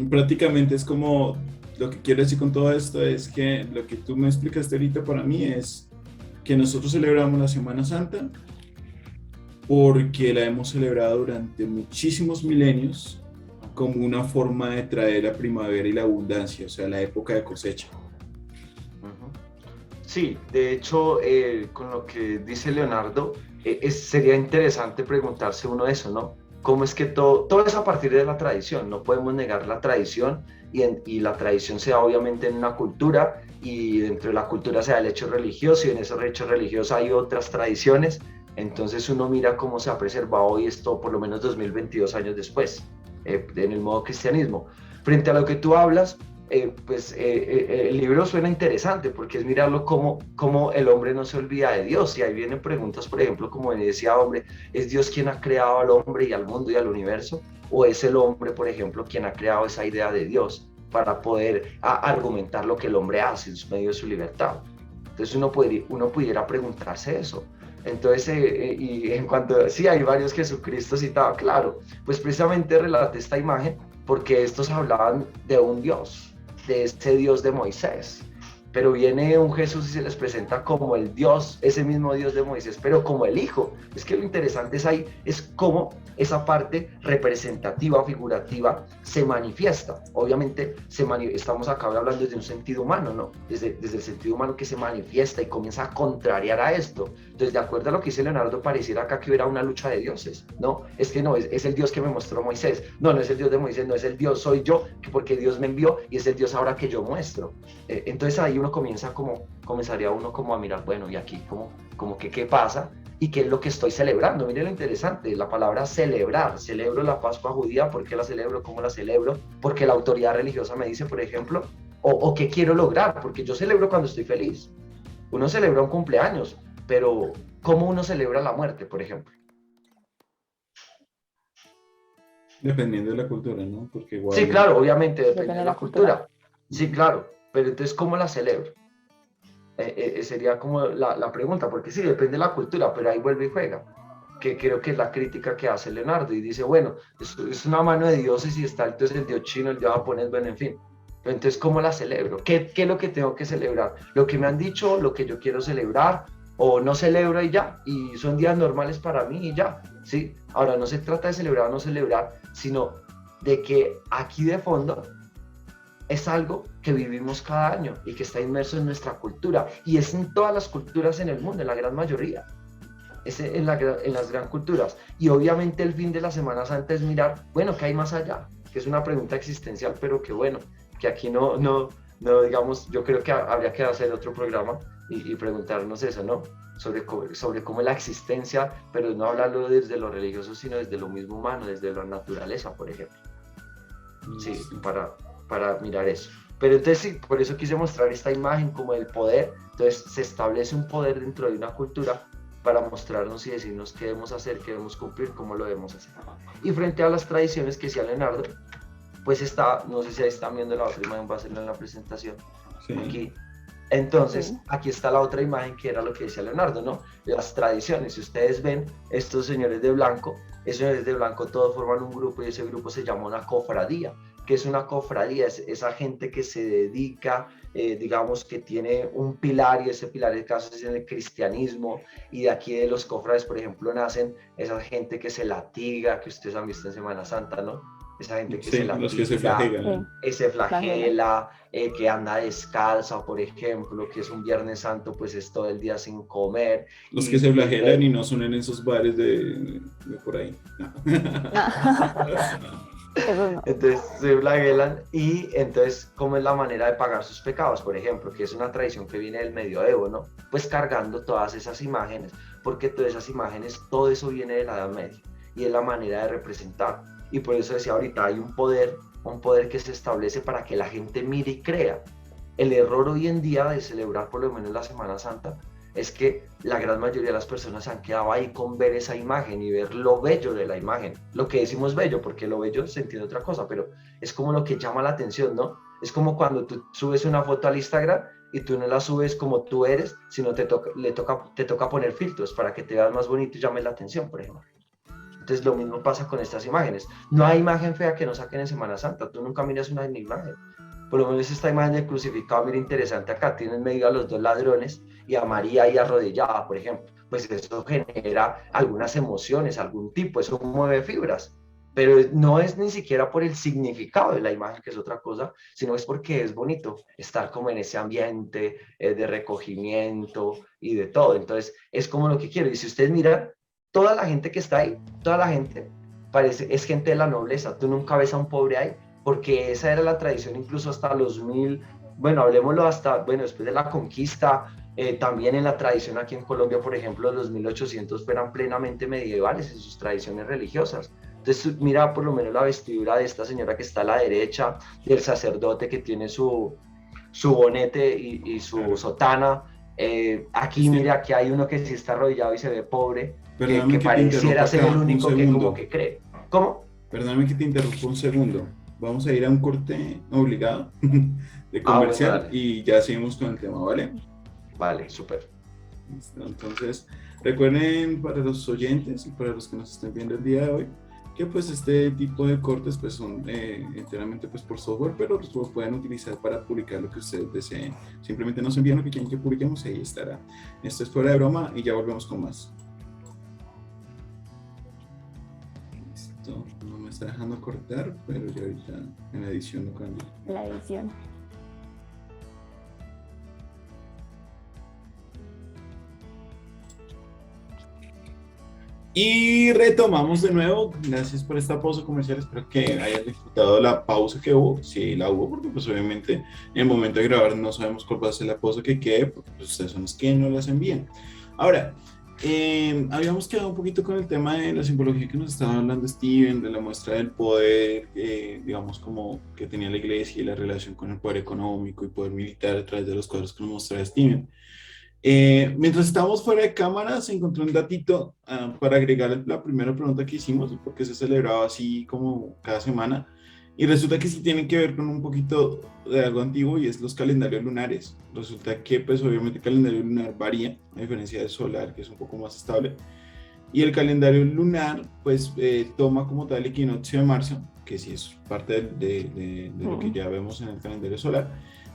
S1: prácticamente es como, lo que quiero decir con todo esto es que lo que tú me explicaste ahorita para mí es que nosotros celebramos la Semana Santa porque la hemos celebrado durante muchísimos milenios como una forma de traer la primavera y la abundancia, o sea, la época de cosecha.
S2: Sí, de hecho, con lo que dice Leonardo, sería interesante preguntarse uno eso, ¿no? ¿Cómo es que todo es a partir de la tradición? No podemos negar la tradición y la tradición se da obviamente en una cultura y dentro de la cultura se da el hecho religioso y en esos hechos religiosos hay otras tradiciones. Entonces uno mira cómo se ha preservado hoy esto por lo menos 2022 años después, en el modo cristianismo. Frente a lo que tú hablas, el libro suena interesante porque es mirarlo como el hombre no se olvida de Dios. Y ahí vienen preguntas, por ejemplo, como decía, hombre, ¿es Dios quien ha creado al hombre y al mundo y al universo? ¿O es el hombre, por ejemplo, quien ha creado esa idea de Dios para poder argumentar lo que el hombre hace en medio de su libertad? Entonces uno pudiera preguntarse eso. Entonces, y en cuanto, sí, hay varios Jesucristo citado, claro, pues precisamente relata esta imagen porque estos hablaban de un Dios, de ese Dios de Moisés, pero viene un Jesús y se les presenta como el Dios, ese mismo Dios de Moisés, pero como el Hijo. Es que lo interesante es ahí, es cómo esa parte representativa, figurativa, se manifiesta. Obviamente, estamos acá hablando desde un sentido humano, ¿no? Desde el sentido humano que se manifiesta y comienza a contrariar a esto. Entonces, de acuerdo a lo que dice Leonardo, pareciera acá que hubiera una lucha de dioses, ¿no? Es que no, es el Dios que me mostró Moisés. No, no es el Dios de Moisés, no es el Dios, soy yo, porque Dios me envió y es el Dios ahora que yo muestro. Entonces ahí uno comenzaría uno como a mirar, bueno, y aquí como que qué pasa y qué es lo que estoy celebrando. Miren lo interesante, la palabra celebrar. Celebro la Pascua judía. ¿Por qué la celebro? ¿Cómo la celebro? Porque la autoridad religiosa me dice, por ejemplo, o qué quiero lograr, porque yo celebro cuando estoy feliz. Uno celebra un cumpleaños, pero ¿cómo uno celebra la muerte, por ejemplo?
S1: Dependiendo de la cultura, ¿no? Porque igual...
S2: Sí, claro, obviamente depende de la cultura. Sí, claro, pero entonces, ¿cómo la celebro? Sería como la pregunta, porque sí, depende de la cultura, pero ahí vuelve y juega, que creo que es la crítica que hace Leonardo, y dice, bueno, es una mano de dioses y está entonces el dios chino, el dios japonés, bueno, en fin, pero entonces, ¿cómo la celebro? ¿Qué es lo que tengo que celebrar? ¿Lo que me han dicho, lo que yo quiero celebrar, o no celebro y ya, y son días normales para mí y ya, ¿sí? Ahora, no se trata de celebrar o no celebrar, sino de que aquí de fondo es algo que vivimos cada año y que está inmerso en nuestra cultura y es en todas las culturas en el mundo, en la gran mayoría, es en las gran culturas. Y obviamente el fin de la Semana Santa es mirar, bueno, ¿qué hay más allá? Que es una pregunta existencial, pero que bueno, que aquí no digamos, yo creo que habría que hacer otro programa y preguntarnos eso, ¿no? Sobre cómo es la existencia, pero no hablarlo desde lo religioso, sino desde lo mismo humano, desde la naturaleza, por ejemplo. Sí, para mirar eso. Pero entonces sí, por eso quise mostrar esta imagen como el poder. Entonces se establece un poder dentro de una cultura para mostrarnos y decirnos qué debemos hacer, qué debemos cumplir, cómo lo debemos hacer. Y frente a las tradiciones que decía Leonardo, pues está, no sé si ahí están viendo la otra imagen, va a hacerlo en la presentación. Sí. Aquí. Entonces, aquí está la otra imagen que era lo que decía Leonardo, ¿no? Las tradiciones. Si ustedes ven, estos señores de blanco, esos señores de blanco todos forman un grupo y ese grupo se llama una cofradía. ¿Qué es una cofradía? Es esa gente que se dedica, digamos, que tiene un pilar y ese pilar en caso es en el cristianismo y de aquí de los cofrades, por ejemplo, nacen esa gente que se latiga, que ustedes han visto en Semana Santa, ¿no? esa gente que
S1: Sí,
S2: se la
S1: los que se
S2: tira,
S1: flagelan.
S2: se flagela, que anda descalza, por ejemplo, que es un Viernes Santo, pues es todo el día sin comer.
S1: Los que se
S2: Y
S1: flagelan y no son en esos bares de por ahí. No.
S3: Eso no.
S2: entonces se flagelan y entonces, ¿cómo es la manera de pagar sus pecados? Por ejemplo, que es una tradición que viene del medioevo, ¿no? Pues cargando todas esas imágenes, porque todas esas imágenes, todo eso viene de la Edad Media y es la manera de representar. Y por eso decía ahorita, hay un poder que se establece para que la gente mire y crea. El error hoy en día de celebrar por lo menos la Semana Santa es que la gran mayoría de las personas se han quedado ahí con ver esa imagen y ver lo bello de la imagen. Lo que decimos bello, porque lo bello se entiende otra cosa, pero es como lo que llama la atención, ¿no? Es como cuando tú subes una foto al Instagram y tú no la subes como tú eres, sino te toca poner filtros para que te veas más bonito y llames la atención, por ejemplo. Entonces lo mismo pasa con estas imágenes. No hay imagen fea que no saquen en Semana Santa. Tú nunca miras una imagen. Por lo menos esta imagen del crucificado, mira, interesante acá, tiene en medio a los dos ladrones y a María ahí arrodillada, por ejemplo. Pues eso genera algunas emociones, algún tipo, eso mueve fibras. Pero no es ni siquiera por el significado de la imagen, que es otra cosa, sino es porque es bonito estar como en ese ambiente de recogimiento y de todo. Entonces, es como lo que quiero. Y si ustedes miran, toda la gente que está ahí, toda la gente, es gente de la nobleza. Tú nunca ves a un pobre ahí, porque esa era la tradición incluso hasta los 1000, bueno, hablemoslo hasta, bueno, después de la conquista, también en la tradición aquí en Colombia, por ejemplo, los 1800 fueran plenamente medievales en sus tradiciones religiosas. Entonces, mira por lo menos la vestidura de esta señora que está a la derecha, del sacerdote que tiene su bonete y su sotana. Aquí, mira, que hay uno que sí está arrodillado y se ve pobre, que pareciera ser el único que como que cree. ¿Cómo?
S1: Perdóname que te interrumpa un segundo. Vamos a ir a un corte obligado de comercial
S2: Bueno,
S1: y ya seguimos con el tema, ¿vale?
S2: Vale, súper.
S1: Entonces, recuerden para los oyentes y para los que nos estén viendo el día de hoy, que pues este tipo de cortes pues son enteramente pues por software, pero los pueden utilizar para publicar lo que ustedes deseen. Simplemente nos envían lo que quieren que publiquemos y ahí estará. Esto es Fuera de Broma y ya volvemos con más. Listo, no me está dejando cortar, pero ya ahorita en la edición lo cambio.
S3: La edición.
S1: Y retomamos de nuevo. Gracias por esta pausa comercial. Espero que hayan disfrutado la pausa que hubo. Sí, la hubo, porque pues obviamente en el momento de grabar no sabemos cuál va a ser la pausa que quede, porque pues, ustedes son los que nos las envían. Ahora, habíamos quedado un poquito con el tema de la simbología que nos estaba hablando Steven, de la muestra del poder, digamos, como que tenía la iglesia y la relación con el poder económico y poder militar a través de los cuadros que nos mostraba Steven. Mientras estábamos fuera de cámara, se encontró un datito para agregar la primera pregunta que hicimos, porque se celebraba así como cada semana, y resulta que sí tiene que ver con un poquito de algo antiguo, y es los calendarios lunares. Resulta que, pues obviamente el calendario lunar varía, a diferencia del solar, que es un poco más estable, y el calendario lunar, pues toma como tal el equinoccio de marzo, que sí es parte de lo que ya vemos en el calendario solar,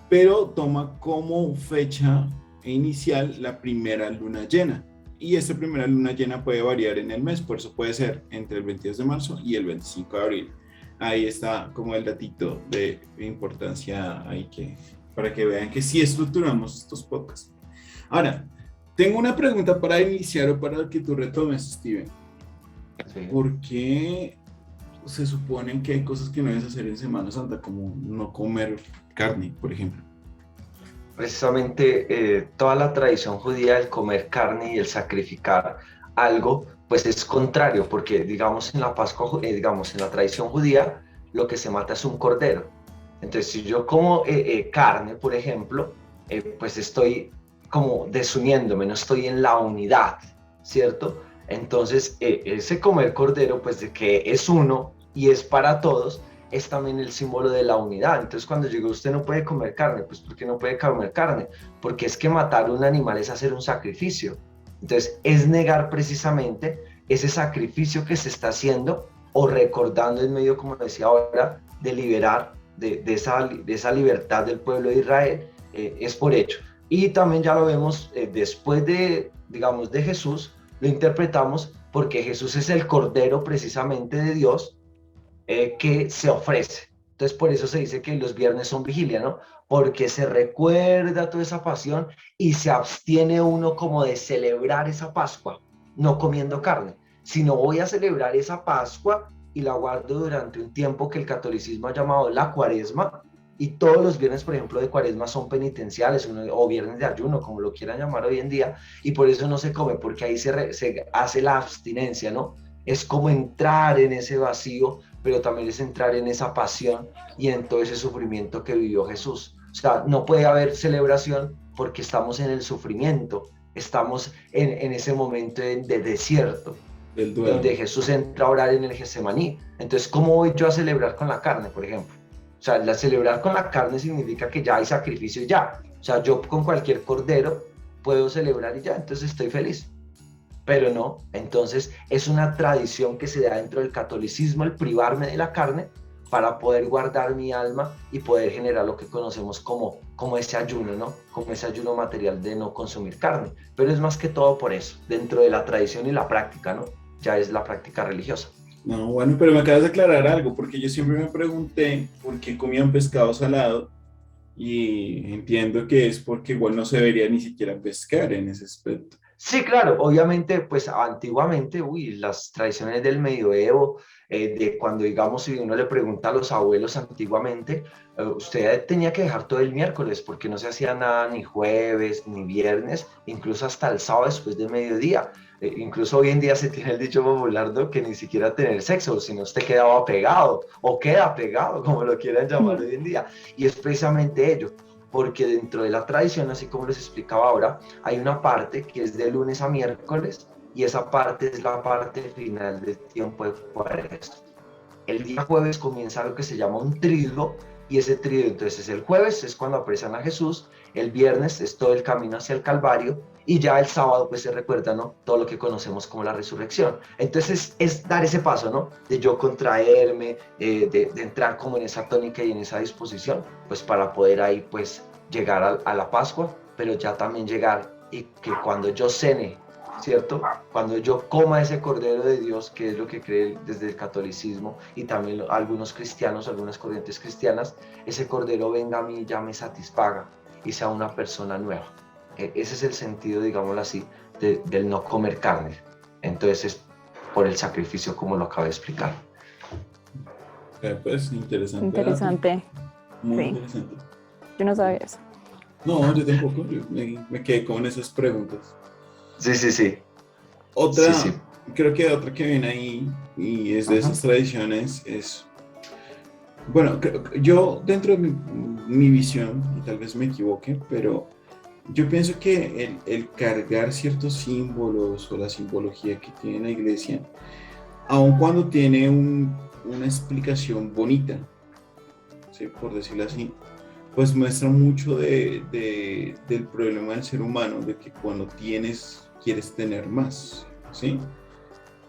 S1: pero toma como fecha inicial la primera luna llena, y esta primera luna llena puede variar en el mes, por eso puede ser entre el 22 de marzo y el 25 de abril. Ahí está como el datito de importancia ahí para que vean que sí estructuramos estos podcasts. Ahora, tengo una pregunta para iniciar o para que tú retomes, Steven.
S2: Sí.
S1: ¿Por qué se supone que hay cosas que no debes hacer en Semana Santa, como no comer carne, por ejemplo?
S2: Precisamente toda la tradición judía, el comer carne y el sacrificar algo, pues es contrario, porque digamos en la Pascua, digamos en la tradición judía, lo que se mata es un cordero. Entonces, si yo como carne, por ejemplo, pues estoy como desuniéndome, no estoy en la unidad, ¿cierto? Entonces, ese comer cordero, pues de que es uno y es para todos, es también el símbolo de la unidad. Entonces, cuando llegó usted no puede comer carne, pues ¿por qué no puede comer carne? Porque es que matar un animal es hacer un sacrificio. Entonces, es negar precisamente ese sacrificio que se está haciendo o recordando en medio, como decía ahora, de liberar de esa libertad del pueblo de Israel, es por hecho. Y también ya lo vemos después de, digamos, de Jesús, lo interpretamos porque Jesús es el Cordero precisamente de Dios, que se ofrece. Entonces, por eso se dice que los viernes son vigilia, ¿no? Porque se recuerda toda esa pasión y se abstiene uno como de celebrar esa Pascua, no comiendo carne, sino voy a celebrar esa Pascua y la guardo durante un tiempo que el catolicismo ha llamado la Cuaresma, y todos los viernes, por ejemplo, de Cuaresma son penitenciales o viernes de ayuno, como lo quieran llamar hoy en día, y por eso no se come, porque ahí se hace la abstinencia, ¿no? Es como entrar en ese vacío, pero también es entrar en esa pasión y en todo ese sufrimiento que vivió Jesús. O sea, no puede haber celebración porque estamos en el sufrimiento, estamos en ese momento de desierto,
S1: Del duelo.
S2: donde Jesús entra a orar en el Getsemaní. Entonces, ¿cómo voy yo a celebrar con la carne, por ejemplo? O sea, celebrar con la carne significa que ya hay sacrificio y ya. O sea, yo con cualquier cordero puedo celebrar y ya, entonces estoy feliz. Pero no, entonces es una tradición que se da dentro del catolicismo, el privarme de la carne para poder guardar mi alma y poder generar lo que conocemos como ese ayuno, ¿no? Como ese ayuno material de no consumir carne. Pero es más que todo por eso, dentro de la tradición y la práctica, ¿no? Ya es la práctica religiosa.
S1: No, bueno, pero me acabas de aclarar algo, porque yo siempre me pregunté por qué comían pescado salado y entiendo que es porque igual no se debería ni siquiera pescar en ese aspecto.
S2: Sí, claro, obviamente, pues antiguamente, las tradiciones del medioevo, de cuando, digamos, si uno le pregunta a los abuelos antiguamente, usted tenía que dejar todo el miércoles porque no se hacía nada ni jueves, ni viernes, incluso hasta el sábado después de mediodía. Incluso hoy en día se tiene el dicho popular, ¿no? Que ni siquiera tener sexo, sino usted quedaba pegado o queda pegado, como lo quieran llamar hoy en día. Y es precisamente ello, porque dentro de la tradición, así como les explicaba ahora, hay una parte que es de lunes a miércoles y esa parte es la parte final del tiempo de Cuaresma. El día jueves comienza lo que se llama un triduo, y ese triduo entonces el jueves es cuando apresan a Jesús, el viernes es todo el camino hacia el Calvario y ya el sábado pues se recuerda, ¿no? Todo lo que conocemos como la resurrección. Entonces es dar ese paso, ¿no? De yo contraerme, de entrar como en esa tónica y en esa disposición, pues para poder ahí pues llegar a la Pascua, pero ya también llegar y que cuando yo cene, ¿cierto? Cuando yo coma ese Cordero de Dios, que es lo que cree desde el catolicismo y también algunos cristianos, algunas corrientes cristianas, ese Cordero venga a mí y ya me satisfaga y sea una persona nueva. Ese es el sentido, digámoslo así, del no comer carne. Entonces es por el sacrificio, como lo acabo de explicar.
S1: Pues interesante.
S3: Interesante.
S1: Muy
S3: Sí.
S1: interesante.
S3: Yo no sabía eso.
S1: No, yo tampoco, me quedé con esas preguntas.
S2: Sí, sí, sí.
S1: Otra,
S2: Sí, sí.
S1: creo que otra que viene ahí y es de
S2: Ajá.
S1: esas tradiciones es, bueno, yo dentro de mi visión, y tal vez me equivoque, pero yo pienso que el cargar ciertos símbolos o la simbología que tiene la iglesia, aun cuando tiene una explicación bonita, ¿sí? Por decirlo así, pues muestra mucho del problema del ser humano, de que cuando quieres tener más, ¿sí?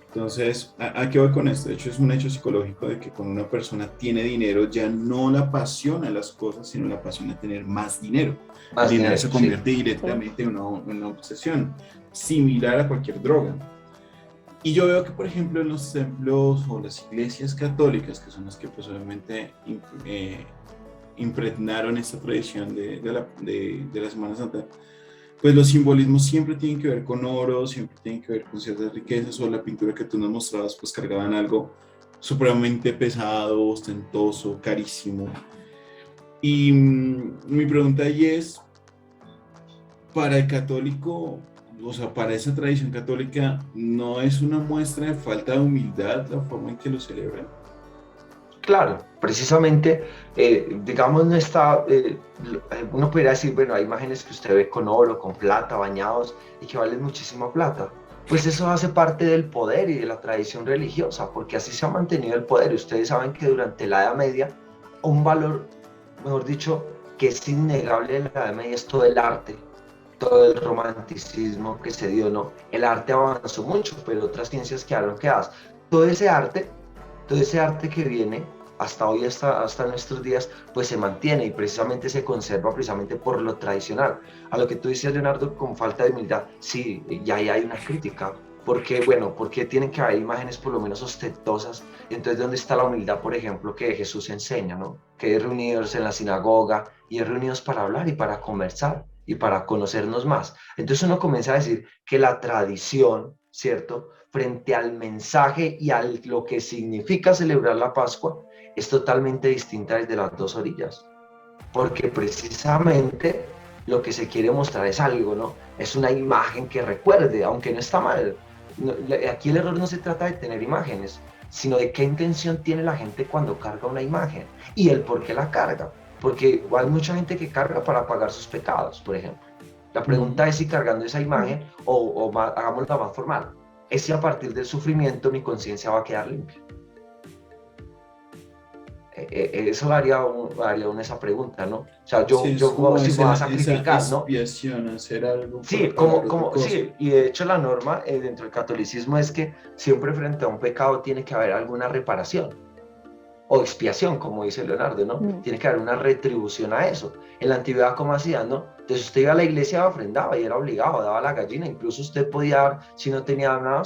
S1: Entonces, ¿a qué voy con esto? De hecho, es un hecho psicológico de que cuando una persona tiene dinero, ya no la apasiona las cosas, sino la apasiona tener más dinero. El
S2: Más
S1: dinero
S2: dinero,
S1: se
S2: sí.
S1: convierte directamente en una obsesión, similar a cualquier droga. Y yo veo que, por ejemplo, en los templos o las iglesias católicas, que son las que pues obviamente impregnaron esta tradición de la Semana Santa, pues los simbolismos siempre tienen que ver con oro, siempre tienen que ver con ciertas riquezas, o la pintura que tú nos mostrabas, pues cargaban algo supremamente pesado, ostentoso, carísimo. Y mi pregunta ahí es, para el católico, o sea, para esa tradición católica, ¿no es una muestra de falta de humildad la forma en que lo celebran?
S2: Claro, precisamente, digamos, no está, uno podría decir, bueno, hay imágenes que usted ve con oro, con plata, bañados y que valen muchísima plata. Pues eso hace parte del poder y de la tradición religiosa, porque así se ha mantenido el poder. Ustedes saben que durante la Edad Media, un valor, mejor dicho, que es innegable en la Edad Media es todo el arte, todo el romanticismo que se dio, ¿no? El arte avanzó mucho, pero otras ciencias quedaron quedadas. Todo ese arte todo ese arte que viene hasta hoy, hasta nuestros días, pues se mantiene y precisamente se conserva precisamente por lo tradicional. A lo que tú decías, Leonardo, con falta de humildad, sí, ya hay una crítica, Porque, bueno, porque tienen que haber imágenes por lo menos ostentosas. Entonces, ¿dónde está la humildad, por ejemplo, que Jesús enseña, ¿no? Que es reunidos en la sinagoga y es reunidos para hablar y para conversar y para conocernos más. Entonces uno comienza a decir que la tradición, ¿cierto? Frente al mensaje y a lo que significa celebrar la Pascua, es totalmente distinta desde las dos orillas. Porque precisamente lo que se quiere mostrar es algo, ¿no? Es una imagen que recuerde, aunque no está mal. No, aquí el error no se trata de tener imágenes, sino de qué intención tiene la gente cuando carga una imagen y el por qué la carga. Porque hay mucha gente que carga para pagar sus pecados, por ejemplo. La pregunta es si cargando esa imagen, o hagámosla más formal, es si a partir del sufrimiento mi conciencia va a quedar limpia. Eso haría uno esa pregunta, ¿no? O sea,
S1: Sí, es como
S2: si me voy a
S1: esa
S2: sacrificar, ¿no?
S1: expiación, hacer algo
S2: Sí,
S1: para pagar otra cosa.
S2: sí, y de hecho la norma dentro del catolicismo es que siempre frente a un pecado tiene que haber alguna reparación o expiación, como dice Leonardo, ¿no? Tiene que haber una retribución a eso. En la antigüedad, ¿cómo hacían, no? Entonces usted iba a la iglesia, ofrendaba y era obligado, daba la gallina, incluso usted podía dar, si no tenía nada,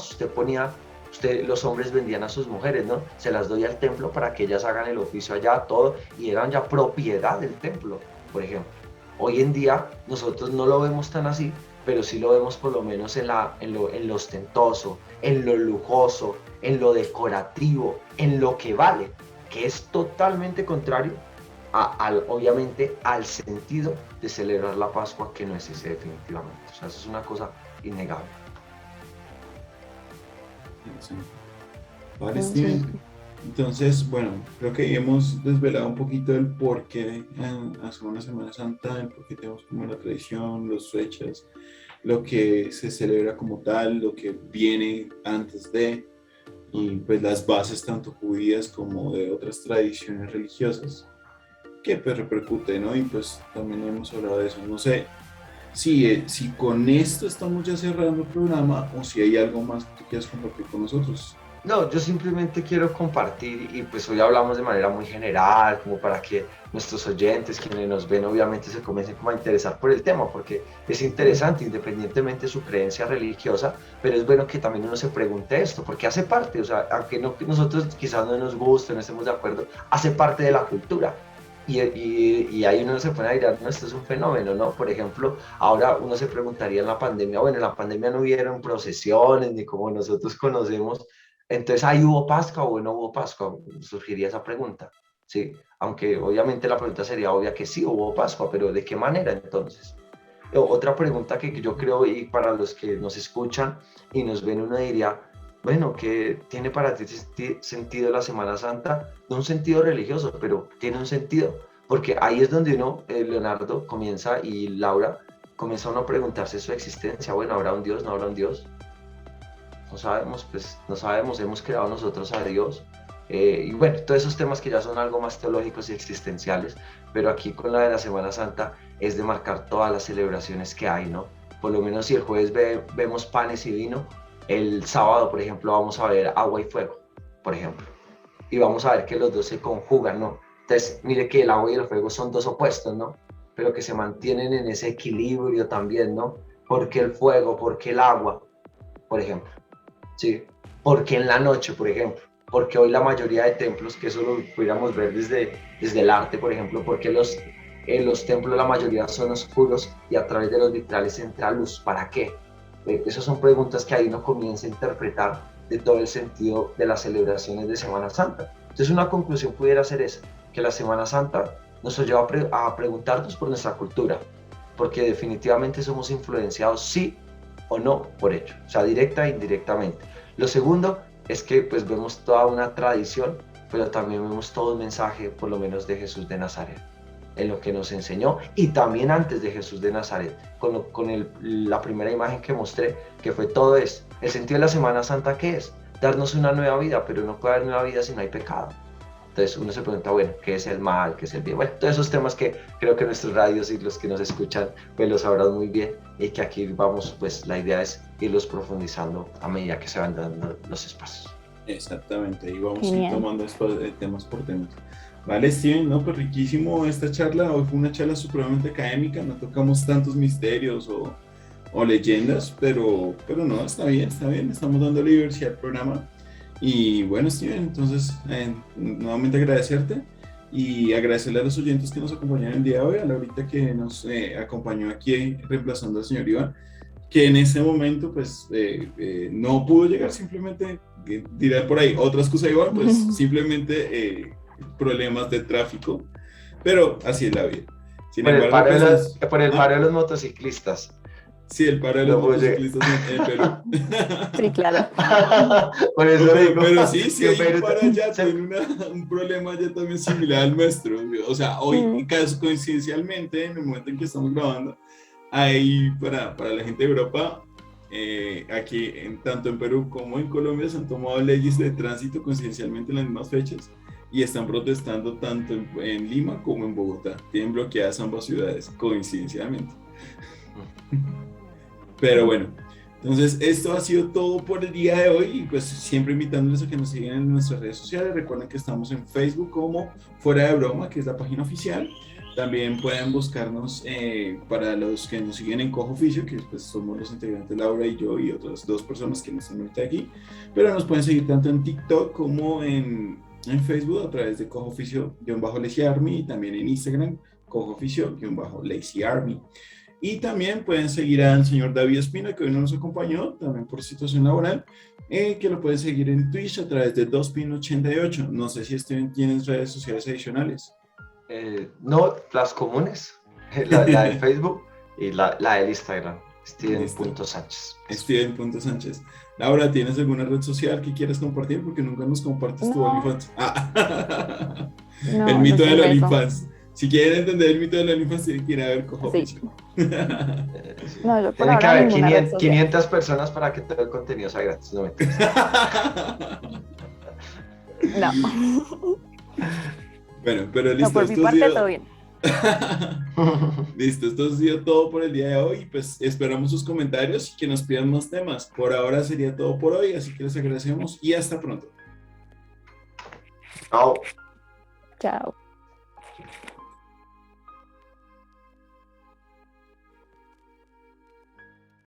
S2: los hombres vendían a sus mujeres, ¿no? Se las doy al templo para que ellas hagan el oficio allá, todo, y eran ya propiedad del templo, por ejemplo. Hoy en día nosotros no lo vemos tan así, pero sí lo vemos por lo menos en lo ostentoso, en lo lujoso, en lo decorativo, en lo que vale, que es totalmente contrario obviamente al sentido de celebrar la Pascua, que no es ese definitivamente. O sea, eso es una cosa innegable.
S1: Sí. Vale, Steven. Entonces, bueno, creo que hemos desvelado un poquito el por qué hace una Semana Santa, el por qué tenemos como la tradición, las fechas, lo que se celebra como tal, lo que viene antes de, y pues las bases tanto judías como de otras tradiciones religiosas que pues repercute, ¿no? Y pues también hemos hablado de eso. No sé si con esto estamos ya cerrando el programa o si hay algo más que tú quieras compartir con nosotros.
S2: No, yo simplemente quiero compartir y pues hoy hablamos de manera muy general, como para que nuestros oyentes, quienes nos ven, obviamente se comiencen como a interesar por el tema, porque es interesante independientemente de su creencia religiosa, pero es bueno que también uno se pregunte esto, porque hace parte, o sea, aunque nosotros quizás no nos guste, no estemos de acuerdo, hace parte de la cultura. Y ahí uno se pone a mirar, no, esto es un fenómeno, ¿no? Por ejemplo, ahora uno se preguntaría en la pandemia, bueno, en la pandemia no hubieron procesiones ni como nosotros conocemos, entonces, ¿ahí hubo Pascua o no hubo Pascua? Surgiría esa pregunta, ¿sí? Aunque obviamente la pregunta sería obvia que sí hubo Pascua, pero ¿de qué manera entonces? Otra pregunta que yo creo, y para los que nos escuchan y nos ven, uno diría, bueno, ¿qué tiene para ti sentido la Semana Santa? No un sentido religioso, pero tiene un sentido, porque ahí es donde uno, Leonardo, comienza y Laura, comienza uno a preguntarse su existencia, bueno, ¿habrá un Dios? ¿No habrá un Dios? No sabemos, pues no sabemos, hemos creado nosotros a Dios. Y bueno, todos esos temas que ya son algo más teológicos y existenciales, pero aquí con la de la Semana Santa es de marcar todas las celebraciones que hay, ¿no? Por lo menos si el jueves vemos panes y vino, el sábado, por ejemplo, vamos a ver agua y fuego, por ejemplo, y vamos a ver que los dos se conjugan, ¿no? Entonces, mire que el agua y el fuego son dos opuestos, ¿no? Pero que se mantienen en ese equilibrio también, ¿no? ¿Por qué el fuego? ¿Por qué el agua? Por ejemplo. ¿Sí? Porque en la noche, por ejemplo, porque hoy la mayoría de templos, que eso lo pudiéramos ver desde el arte, por ejemplo, porque los templos la mayoría son oscuros y a través de los vitrales entra luz, ¿para qué? Esas son preguntas que ahí uno comienza a interpretar de todo el sentido de las celebraciones de Semana Santa. Entonces una conclusión pudiera ser esa, que la Semana Santa nos lleva a preguntarnos por nuestra cultura, porque definitivamente somos influenciados, sí o no, por ello, o sea, directa e indirectamente. Lo segundo es que pues vemos toda una tradición, pero también vemos todo un mensaje, por lo menos de Jesús de Nazaret, en lo que nos enseñó, y también antes de Jesús de Nazaret, la primera imagen que mostré, que fue todo esto. El sentido de la Semana Santa, ¿qué es? Darnos una nueva vida, pero no puede haber nueva vida si no hay pecado. Entonces uno se pregunta, bueno, ¿qué es el mal? ¿Qué es el bien? Bueno, todos esos temas que creo que nuestros radios y los que nos escuchan pues los sabrán muy bien, y que aquí vamos, pues la idea es irlos profundizando a medida que se van dando los espacios.
S1: Exactamente, y vamos a ir tomando temas por temas. Vale, Steven, no, pues riquísimo esta charla. Hoy fue una charla supremamente académica, no tocamos tantos misterios o o leyendas, pero no, está bien, estamos dando diversidad al programa. Y bueno, Steven, entonces nuevamente agradecerte y agradecerle a los oyentes que nos acompañaron el día de hoy, a Laurita que nos acompañó aquí reemplazando al señor Iván, que en este momento pues no pudo llegar, simplemente dirá por ahí otra excusa Iván, pues simplemente problemas de tráfico, pero así es la vida. Sin
S2: Por el
S1: embargo,
S2: paro de
S1: pues,
S2: por el paro de los motociclistas.
S1: sí, el paro de
S2: No
S1: los
S2: puedo llegar.
S1: motociclistas en Perú.
S3: Sí, claro.
S2: Por eso digo.
S1: Pero sí, sí
S2: que
S1: hay un
S2: Perú
S1: paro allá,
S2: se-
S1: tiene un problema ya también similar al nuestro. O sea, hoy, coincidencialmente, en el momento en que estamos grabando, hay para la gente de Europa, aquí, tanto en Perú como en Colombia, se han tomado leyes de tránsito coincidencialmente en las mismas fechas y están protestando tanto en Lima como en Bogotá. Tienen bloqueadas ambas ciudades, coincidencialmente. Pero bueno, entonces esto ha sido todo por el día de hoy y pues siempre invitándoles a que nos sigan en nuestras redes sociales. Recuerden que estamos en Facebook como Fuera de Broma, que es la página oficial. También pueden buscarnos para los que nos siguen en Cojo Oficio, que pues somos los integrantes Laura y yo y otras dos personas que no están ahorita aquí. Pero nos pueden seguir tanto en TikTok como en Facebook a través de Cojo Oficio-Lazy Army y también en Instagram Cojo Oficio-Lazy Army. Y también pueden seguir al señor David Espina, que hoy no nos acompañó, también por situación laboral, que lo pueden seguir en Twitch a través de 2pin88. No sé si tienes redes sociales adicionales.
S2: No, las comunes, la del Facebook y la del Instagram, Steven.Sánchez.
S1: Steven.Sánchez. Laura, ¿tienes alguna red social que quieras compartir? Porque nunca nos compartes tu OnlyFans. Ah.
S3: No,
S1: El mito
S3: no
S1: del
S3: tengo eso.
S1: OnlyFans. Si quieren entender el mito del OnlyFans, tienen que ir a ver Cojo
S3: Sí.
S1: Oficio.
S2: Sí.
S3: No, yo por
S2: Tienen que
S3: ahora
S2: haber
S3: ninguna red social.
S2: 500 personas para que todo el contenido sea gratis. No, mentiras.
S3: No,
S1: Bueno, pero
S3: no,
S1: listo.
S3: por mi
S1: Esto ha
S3: parte
S1: sido...
S3: todo bien.
S1: Listo, esto ha sido todo por el día de hoy. Pues esperamos sus comentarios y que nos pidan más temas. Por ahora sería todo por hoy, así que les agradecemos y hasta pronto.
S2: Chao.
S3: Chao.